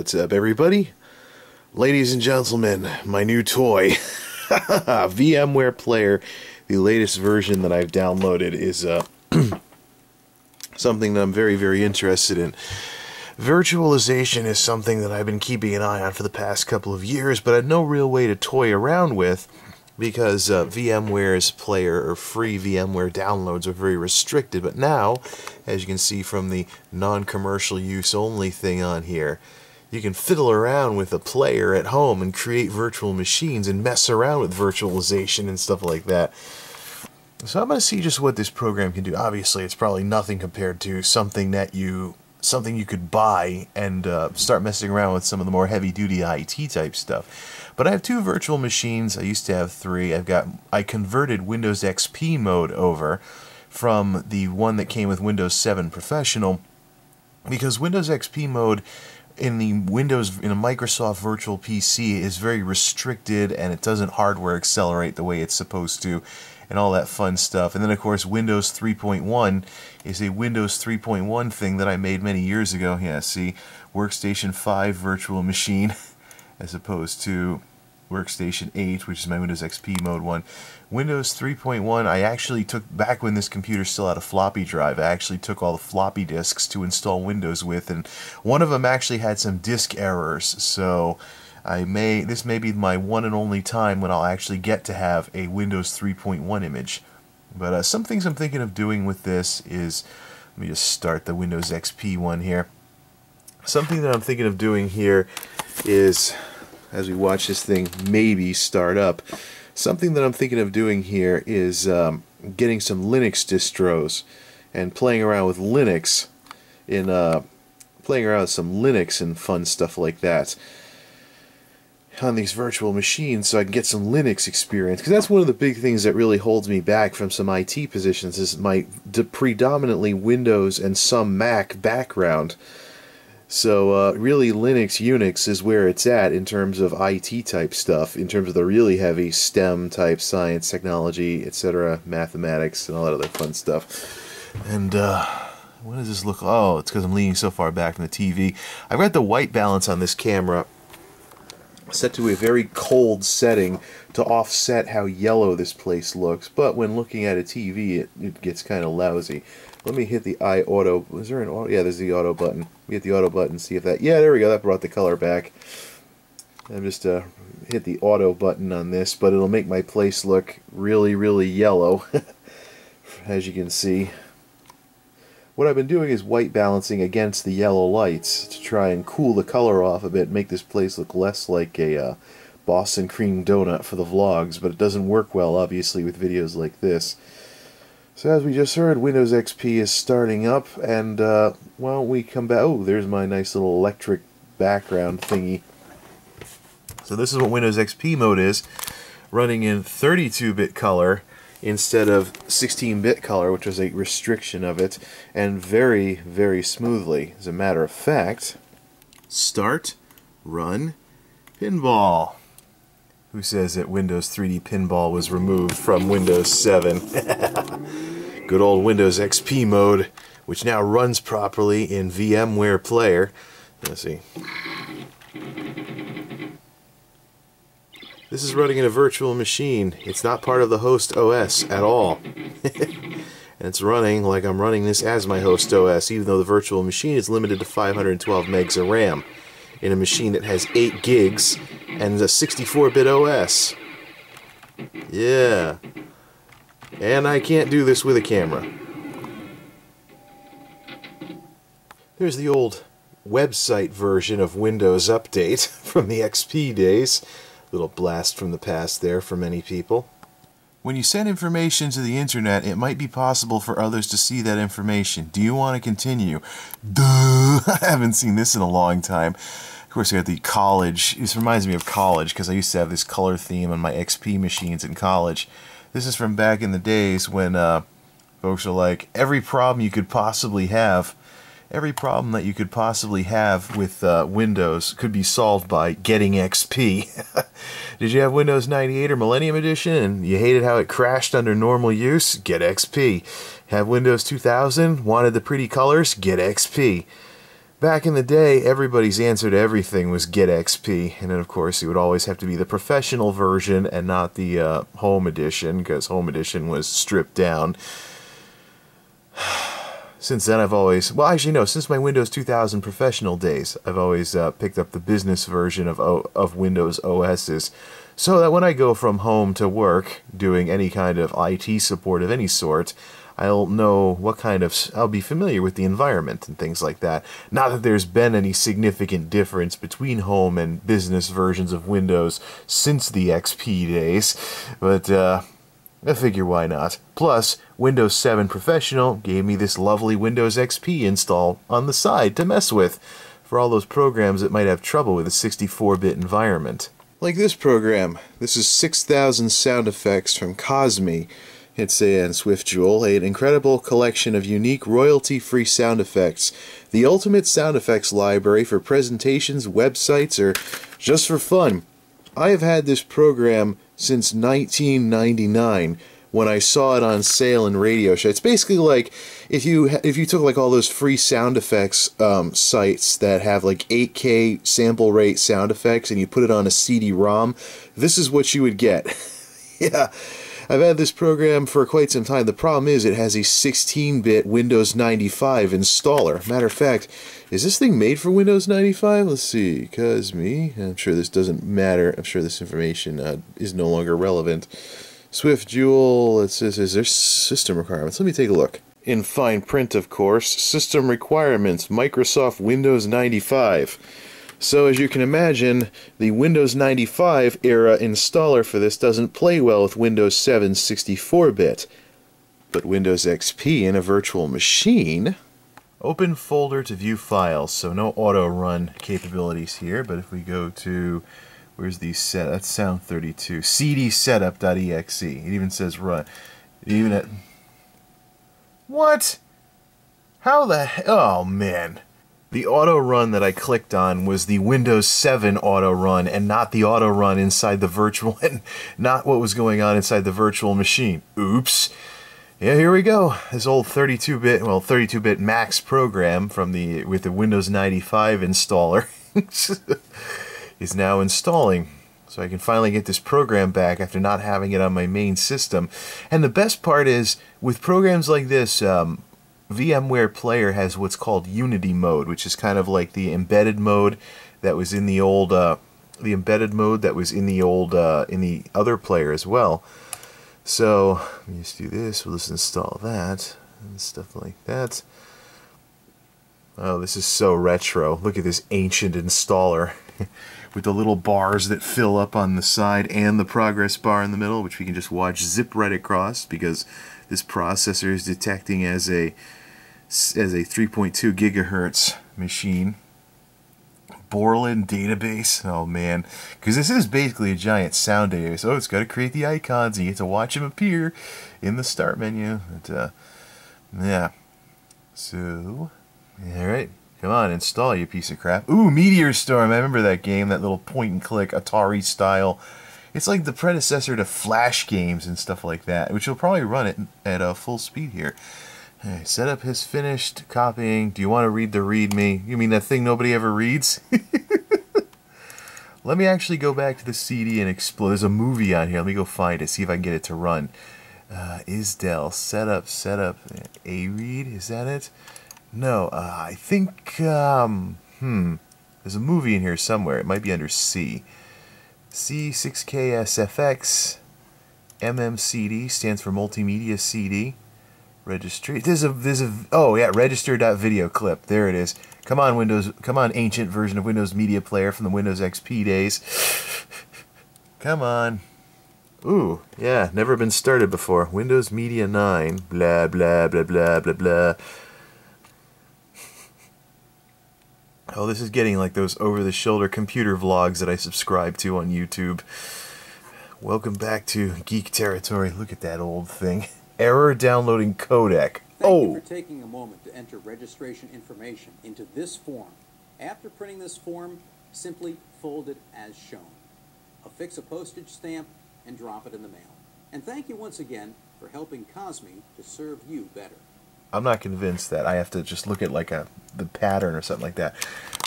What's up, everybody? Ladies and gentlemen, my new toy, VMware Player, the latest version that I've downloaded, is something that I'm very, very interested in. Virtualization is something that I've been keeping an eye on for the past couple of years, but I had no real way to toy around with because VMware's Player or free VMware downloads are very restricted. But now, as you can see from the non-commercial use only thing on here, you can fiddle around with a player at home and create virtual machines and mess around with virtualization and stuff like that. So I'm going to see just what this program can do. Obviously, it's probably nothing compared to something you could buy and start messing around with some of the more heavy-duty IT type stuff. But I have two virtual machines. I used to have three. I converted Windows XP mode over from the one that came with Windows 7 Professional, because Windows XP mode in a Microsoft Virtual PC is very restricted, and it doesn't hardware accelerate the way it's supposed to, and all that fun stuff. And then, of course, Windows 3.1 is a Windows 3.1 thing that I made many years ago. Yeah, see, Workstation 5 virtual machine as opposed to Workstation 8, which is my Windows XP mode one. Windows 3.1, I actually took, back when this computer still had a floppy drive, I actually took all the floppy disks to install Windows with, and one of them actually had some disk errors, so this may be my one and only time when I'll actually get to have a Windows 3.1 image. But some things I'm thinking of doing with this is, let me just start the Windows XP one here. Something that I'm thinking of doing here is, as we watch this thing maybe start up, something that I'm thinking of doing here is getting some Linux distros and playing around with Linux some Linux and fun stuff like that on these virtual machines, so I can get some Linux experience, because that's one of the big things that really holds me back from some IT positions is my predominantly Windows and some Mac background. So really Linux, Unix is where it's at in terms of IT type stuff, in terms of the really heavy STEM type science, technology, etc., mathematics, and all that other fun stuff. And what does this look? Oh, it's because I'm leaning so far back from the TV. I've got the white balance on this camera set to a very cold setting to offset how yellow this place looks, but when looking at a TV it gets kind of lousy. Let me hit the auto. Is there an auto? Yeah, there's the auto button. We hit the auto button, see if that... Yeah, there we go. That brought the color back. I'm just hit the auto button on this, but it'll make my place look really, really yellow, as you can see. What I've been doing is white balancing against the yellow lights to try and cool the color off a bit, make this place look less like a Boston cream donut for the vlogs, but it doesn't work well, obviously, with videos like this. So as we just heard, Windows XP is starting up, and why don't we come back... Oh, there's my nice little electric background thingy. So this is what Windows XP mode is, running in 32-bit color instead of 16-bit color, which was a restriction of it, and very, very smoothly. As a matter of fact, start, run, pinball. Who says that Windows 3D Pinball was removed from Windows 7? Good old Windows XP mode, which now runs properly in VMware Player. Let's see. This is running in a virtual machine. It's not part of the host OS at all. And it's running like I'm running this as my host OS, even though the virtual machine is limited to 512 megs of RAM in a machine that has 8 gigs and a 64-bit OS. Yeah. And I can't do this with a camera. There's the old website version of Windows Update from the XP days. Little blast from the past there for many people. When you send information to the internet, it might be possible for others to see that information. Do you want to continue? Duh! I haven't seen this in a long time. Of course, I got the college. This reminds me of college because I used to have this color theme on my XP machines in college. This is from back in the days when folks are like, every problem you could possibly have, every problem that you could possibly have with Windows could be solved by getting XP. Did you have Windows 98 or Millennium Edition and you hated how it crashed under normal use? Get XP. Have Windows 2000? Wanted the pretty colors? Get XP. Back in the day, everybody's answer to everything was get XP, and then of course it would always have to be the professional version and not the home edition, because home edition was stripped down. Since then I've always, well actually no, since my Windows 2000 professional days, I've always picked up the business version of Windows OSes, so that when I go from home to work doing any kind of IT support of any sort, I'll know what kind of, I'll be familiar with the environment and things like that. Not that there's been any significant difference between home and business versions of Windows since the XP days, but I figure why not. Plus, Windows 7 Professional gave me this lovely Windows XP install on the side to mess with for all those programs that might have trouble with a 64-bit environment. Like this program. This is 6,000 sound effects from Cosme. It's a SwiftJewel, an incredible collection of unique royalty-free sound effects. The ultimate sound effects library for presentations, websites, or just for fun. I have had this program since 1999 when I saw it on sale in Radio Shack. It's basically like if you took like all those free sound effects sites that have like 8K sample rate sound effects and you put it on a CD-ROM, this is what you would get. Yeah. I've had this program for quite some time. The problem is it has a 16-bit Windows 95 installer. Matter of fact, is this thing made for Windows 95? Let's see. Cosme. I'm sure this doesn't matter. I'm sure this information is no longer relevant. SwiftJewel. It says, is there system requirements? Let me take a look. In fine print, of course. System requirements. Microsoft Windows 95. So as you can imagine, the Windows 95 era installer for this doesn't play well with Windows 7 64-bit. But Windows XP in a virtual machine... Open folder to view files, so no auto-run capabilities here, but if we go to... Where's the set? That's Sound32. cdsetup.exe. It even says run. It even... What? How the hell? Oh, man. The auto-run that I clicked on was the Windows 7 auto-run and not the auto-run inside the virtual, and not what was going on inside the virtual machine. Oops. Yeah, here we go. This old 32-bit, well, 32-bit Max program from with the Windows 95 installer is now installing. So I can finally get this program back after not having it on my main system. And the best part is, with programs like this, VMware Player has what's called Unity mode, which is kind of like the embedded mode that was in the old, in the other player as well. So let me just do this. We'll just install that and stuff like that. Oh, this is so retro. Look at this ancient installer with the little bars that fill up on the side and the progress bar in the middle, which we can just watch zip right across because this processor is detecting as a 3.2 gigahertz machine. Borland database. Oh man, because this is basically a giant sound database. Oh, it's got to create the icons. You get to watch them appear in the start menu. But, yeah. So, all right, come on, install, you piece of crap. Ooh, Meteor Storm. I remember that game, that little point and click Atari style. It's like the predecessor to Flash games and stuff like that, which will probably run it at full speed here. Hey, setup has finished. Copying. Do you want to read the README? You mean that thing nobody ever reads? Let me actually go back to the CD and explore. There's a movie on here. Let me go find it. See if I can get it to run. Isdell. Setup. A-read. Is that it? No. I think... There's a movie in here somewhere. It might be under C. C6KSFX. MMCD stands for Multimedia CD. Registry. Oh yeah, register.video clip. There it is. Come on, Windows. Come on, ancient version of Windows Media Player from the Windows XP days. Come on. Ooh, yeah, never been started before. Windows Media 9. Blah blah blah blah blah blah. Oh, this is getting like those over-the-shoulder computer vlogs that I subscribe to on YouTube. Welcome back to Geek Territory. Look at that old thing. Error downloading codec. Thank you for taking a moment to enter registration information into this form. After printing this form, simply fold it as shown. Affix a postage stamp and drop it in the mail. And thank you once again for helping Cosme to serve you better. I'm not convinced that. I have to just look at like the pattern or something like that.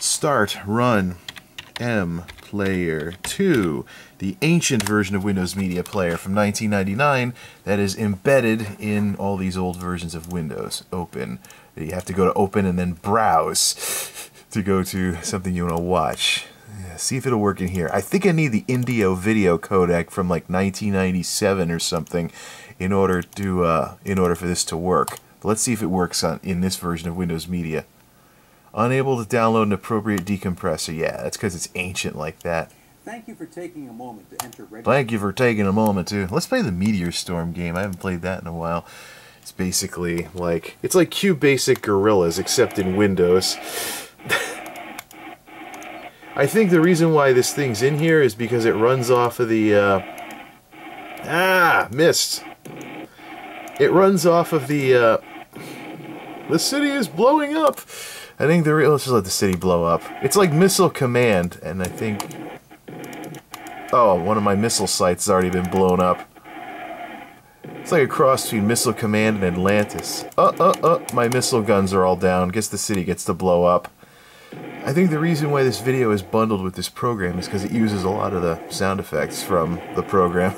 Start, run, Player 2, the ancient version of Windows Media Player from 1999 that is embedded in all these old versions of Windows. Open. You have to go to open and then browse to go to something you want to watch. Yeah, see if it'll work in here. I think I need the Indio video codec from like 1997 or something in order for this to work. But let's see if it works in this version of Windows Media. Unable to download an appropriate decompressor. Yeah, that's because it's ancient like that. Thank you for taking a moment to enter registration. Thank you for taking a moment to. Let's play the Meteor Storm game. I haven't played that in a while. It's basically like, it's like QBasic Gorillas, except in Windows. I think the reason why this thing's in here is because it runs off of the, missed. It runs off of the city is blowing up. I think let's just let the city blow up. It's like Missile Command, and I think... Oh, one of my missile sites has already been blown up. It's like a cross between Missile Command and Atlantis. My missile guns are all down. Guess the city gets to blow up. I think the reason why this video is bundled with this program is because it uses a lot of the sound effects from the program.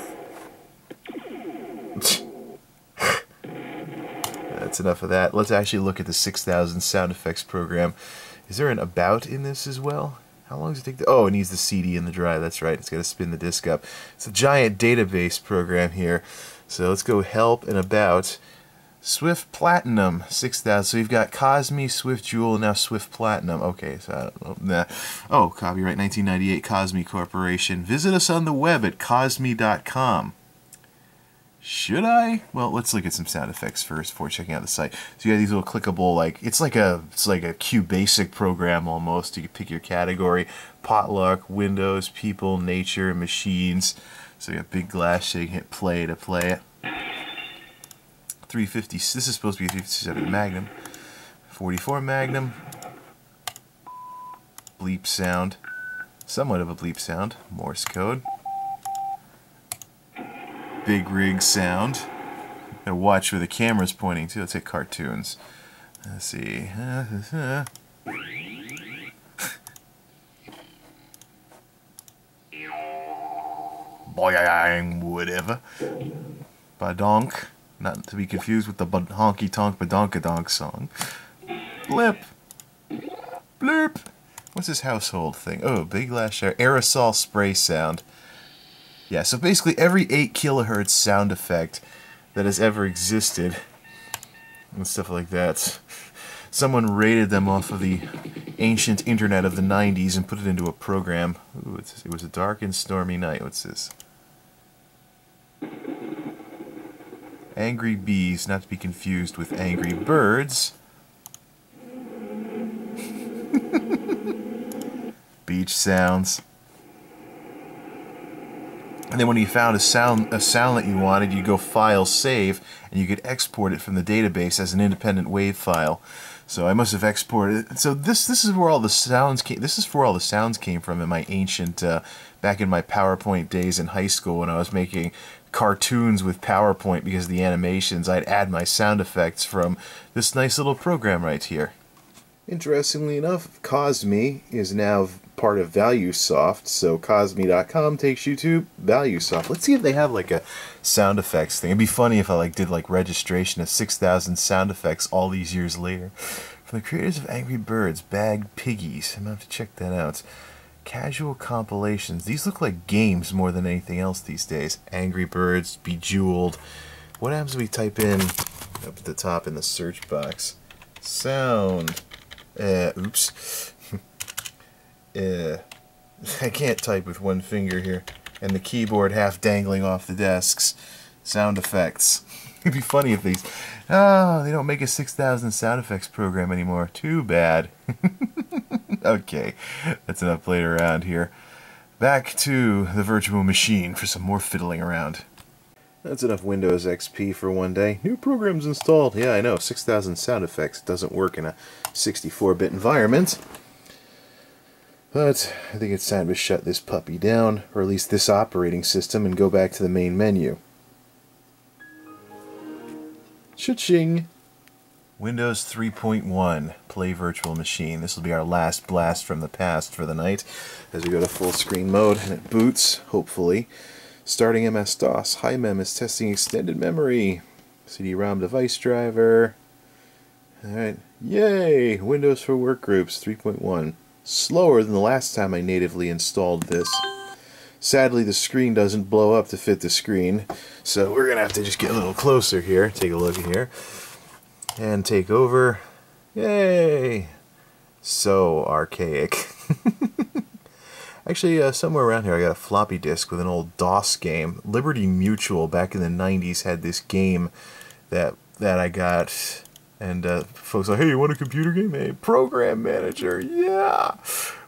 That's enough of that. Let's actually look at the 6000 sound effects program. Is there an about in this as well? How long does it take to... Oh, it needs the CD in the drive. That's right. It's got to spin the disk up. It's a giant database program here. So let's go help and about. Swift Platinum 6000. So you've got Cosme, Swift Jewel, and now Swift Platinum. Okay, so I don't know. Nah. Oh, copyright 1998 Cosme Corporation. Visit us on the web at cosme.com. Should I? Well, let's look at some sound effects first before checking out the site. So you have these little clickable, like it's like a QBasic program almost. You can pick your category: potluck, Windows, people, nature, machines. So you got big glass, so you can hit play to play it. 350. This is supposed to be a 357 Magnum. 44 Magnum. Bleep sound. Somewhat of a bleep sound. Morse code. Big rig sound. Gotta watch where the camera's pointing to. Let's hit cartoons. Let's see. Boing, whatever. Badonk. Not to be confused with the honky tonk badonkadonk song. Blip. Blurp. What's this household thing? Oh, big glass shower. Aerosol spray sound. Yeah, so basically every 8 kilohertz sound effect that has ever existed and stuff like that. Someone rated them off of the ancient internet of the 90s and put it into a program. Ooh, it was a dark and stormy night. What's this? Angry bees, not to be confused with angry birds. Beach sounds. And then when you found a sound that you wanted, you go File, Save, and you could export it from the database as an independent WAV file. So I must have exported it. So this is where all the sounds came. This is where all the sounds came from in my ancient back in my PowerPoint days in high school when I was making cartoons with PowerPoint because of the animations. I'd add my sound effects from this nice little program right here. Interestingly enough, Cosme is now part of ValueSoft, so Cosme.com takes you to ValueSoft. Let's see if they have like a sound effects thing. It'd be funny if I did like registration of 6,000 sound effects all these years later. From the creators of Angry Birds, Bagged Piggies. I'm gonna have to check that out. Casual compilations. These look like games more than anything else these days. Angry Birds, Bejeweled. What happens if we type in up at the top in the search box? Sound. Oops. I can't type with one finger here. And the keyboard half dangling off the desks. Sound effects. It'd be funny if these... Oh, they don't make a 6,000 sound effects program anymore. Too bad. Okay, that's enough playing around here. Back to the virtual machine for some more fiddling around. That's enough Windows XP for one day. New programs installed. Yeah, I know. 6,000 sound effects doesn't work in a 64-bit environment. But I think it's time to shut this puppy down, or at least this operating system, and go back to the main menu. Cha-ching! Windows 3.1 Play Virtual Machine. This will be our last blast from the past for the night as we go to full screen mode and it boots, hopefully. Starting MS-DOS. HiMem is testing extended memory. CD-ROM device driver. Alright. Yay! Windows for Workgroups 3.1. Slower than the last time I natively installed this. Sadly, the screen doesn't blow up to fit the screen, so we're going to have to just get a little closer here. Take a look in here. And take over. Yay! So archaic. Actually, somewhere around here I got a floppy disk with an old DOS game. Liberty Mutual back in the 90s had this game that I got. And folks are like, hey, you want a computer game? Hey, Program Manager, yeah!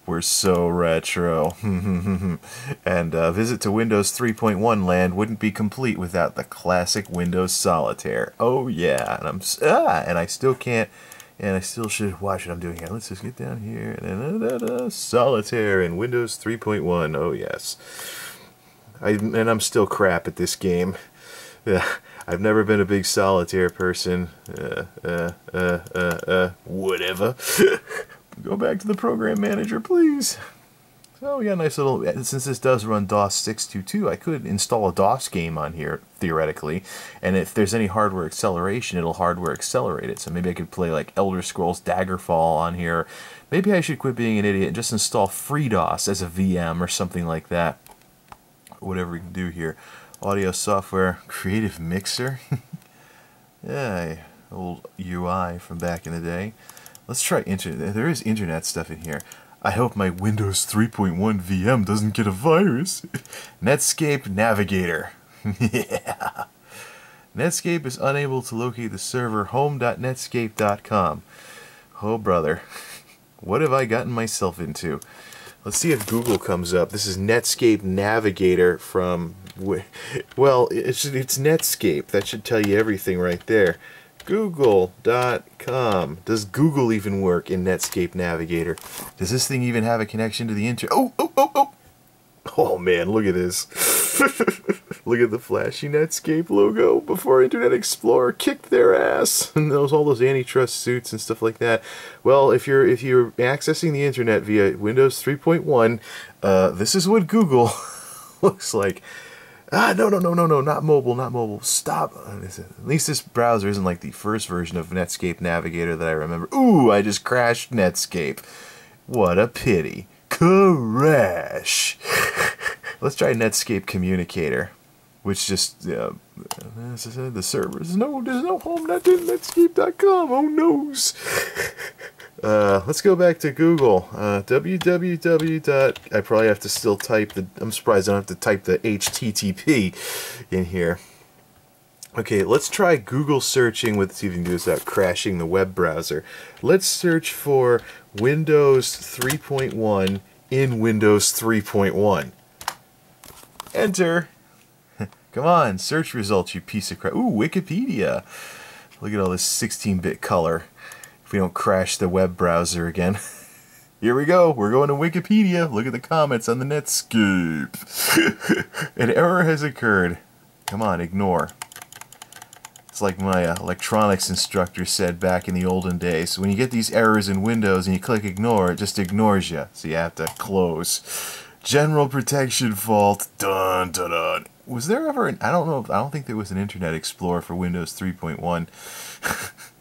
We're so retro. And visit to Windows 3.1 land wouldn't be complete without the classic Windows Solitaire. Oh yeah, and I still can't, and I still should watch what I'm doing here. Let's just get down here. Solitaire in Windows 3.1. Oh yes. And I'm still crap at this game. I've never been a big Solitaire person. Whatever. Go back to the Program Manager, please. So we got a nice little, since this does run DOS 622, I could install a DOS game on here, theoretically, and if there's any hardware acceleration, it'll hardware accelerate it. So maybe I could play like Elder Scrolls Daggerfall on here. Maybe I should quit being an idiot and just install FreeDOS as a VM or something like that. Whatever we can do here. Audio software, Creative Mixer. Yeah, old UI from back in the day. Let's try internet. There is internet stuff in here. I hope my Windows 3.1 VM doesn't get a virus. Netscape Navigator. Yeah. Netscape is unable to locate the server home.netscape.com. Oh, brother. What have I gotten myself into? Let's see if Google comes up. This is Netscape Navigator from... Well, it's Netscape. That should tell you everything right there. Google.com. Does Google even work in Netscape Navigator? Does this thing even have a connection to the internet? Oh! Oh man, look at this. Look at the flashy Netscape logo before Internet Explorer kicked their ass. And all those antitrust suits and stuff like that. Well, if you're accessing the internet via Windows 3.1, this is what Google looks like. Ah, no, not mobile. Stop. At least this browser isn't like the first version of Netscape Navigator that I remember. Ooh, I just crashed Netscape. What a pity. Crash. Let's try Netscape Communicator, which just, the server. There's no home.netscape.com. Oh, noes. Let's go back to Google. www. I probably have to still type the... I'm surprised I don't have to type the HTTP in here. Okay, let's try Google searching with... See if we can do this without crashing the web browser. Let's search for Windows 3.1 in Windows 3.1. Enter. Come on, search results, you piece of crap. Ooh, Wikipedia. Look at all this 16-bit color. If we don't crash the web browser again. Here we go. We're going to Wikipedia. Look at the comments on the Netscape. An error has occurred. Come on, ignore. It's like my electronics instructor said back in the olden days. When you get these errors in Windows and you click ignore, it just ignores you. So you have to close. General protection fault. Dun dun dun. Was there ever an... I don't think there was an Internet Explorer for Windows 3.1.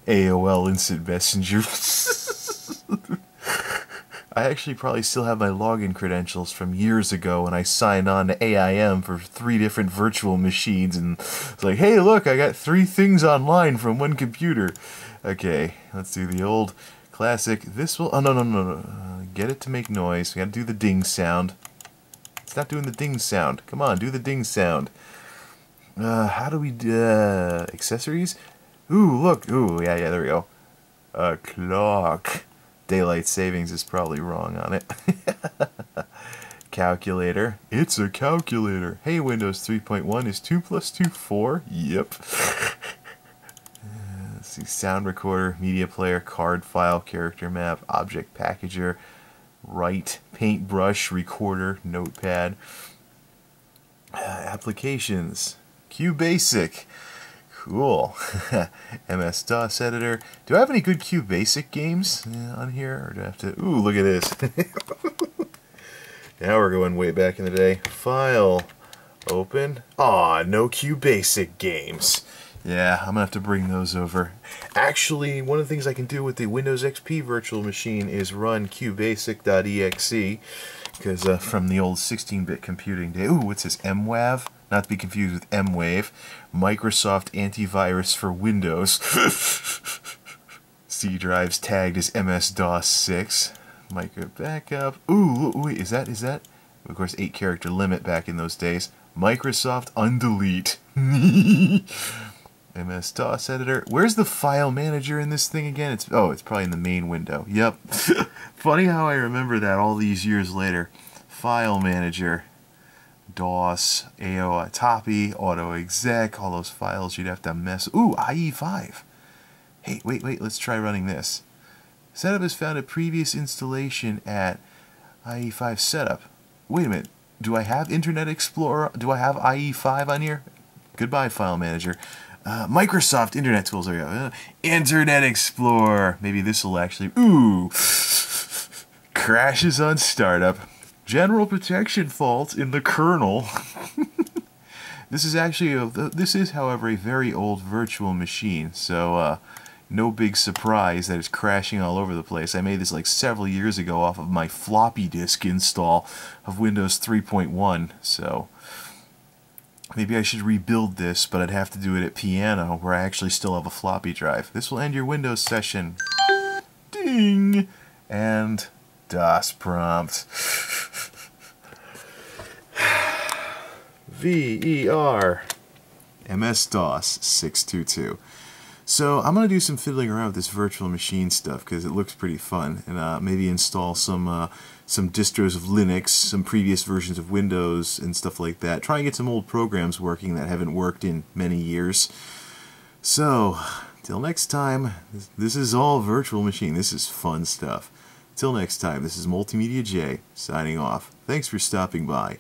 AOL Instant Messenger. I actually probably still have my login credentials from years ago when I signed on to AIM for 3 different virtual machines, and it's like, hey, look, I got 3 things online from one computer. Okay, let's do the old classic. This will... Oh, no. Get it to make noise. We gotta do the ding sound. It's not doing the ding sound. Come on, do the ding sound. How do we... accessories? Ooh, look. Ooh, yeah, there we go. A clock. Daylight savings is probably wrong on it. Calculator. It's a calculator. Hey, Windows 3.1, is 2 plus 2 4? Yep. Let's see. Sound recorder, media player, card file, character map, object packager, write, paintbrush, recorder, notepad. Applications. QBasic. Cool. MS-DOS editor. Do I have any good QBasic games on here? Or do I have to... Ooh, look at this. Now we're going way back in the day. File. Open. Aw, no QBasic games. Yeah, I'm going to have to bring those over. Actually, one of the things I can do with the Windows XP virtual machine is run qbasic.exe, because from the old 16-bit computing day. Ooh, what's this? MWAV? Not to be confused with MWave. Microsoft Antivirus for Windows. C drives tagged as MS-DOS 6. Micro backup. Ooh, wait, is that? Of course, 8-character limit back in those days. Microsoft undelete. MS-DOS editor. Where's the file manager in this thing again? It's probably in the main window. Yep. Funny how I remember that all these years later. File manager. DOS, AO, Toppy, Auto Exec, all those files you'd have to mess. Ooh, IE5. Hey, wait, let's try running this. Setup has found a previous installation at IE5 setup. Wait a minute. Do I have Internet Explorer? Do I have IE5 on here? Goodbye, File Manager. Microsoft Internet Tools. There we go. Internet Explorer. Maybe this will actually... Ooh. Crashes on startup. General protection fault in the kernel. This is actually however a very old virtual machine, so no big surprise that it's crashing all over the place. I made this like several years ago off of my floppy disk install of Windows 3.1, so maybe I should rebuild this, but I'd have to do it at piano where I actually still have a floppy drive. This will end your Windows session. Ding! And DOS prompt. VER MS-DOS 622. So I'm going to do some fiddling around with this virtual machine stuff because it looks pretty fun, and maybe install some distros of Linux, some previous versions of Windows and stuff like that. Try and get some old programs working that haven't worked in many years. So, till next time, this is all virtual machine. This is fun stuff. Till next time, this is MultimediaJay signing off. Thanks for stopping by.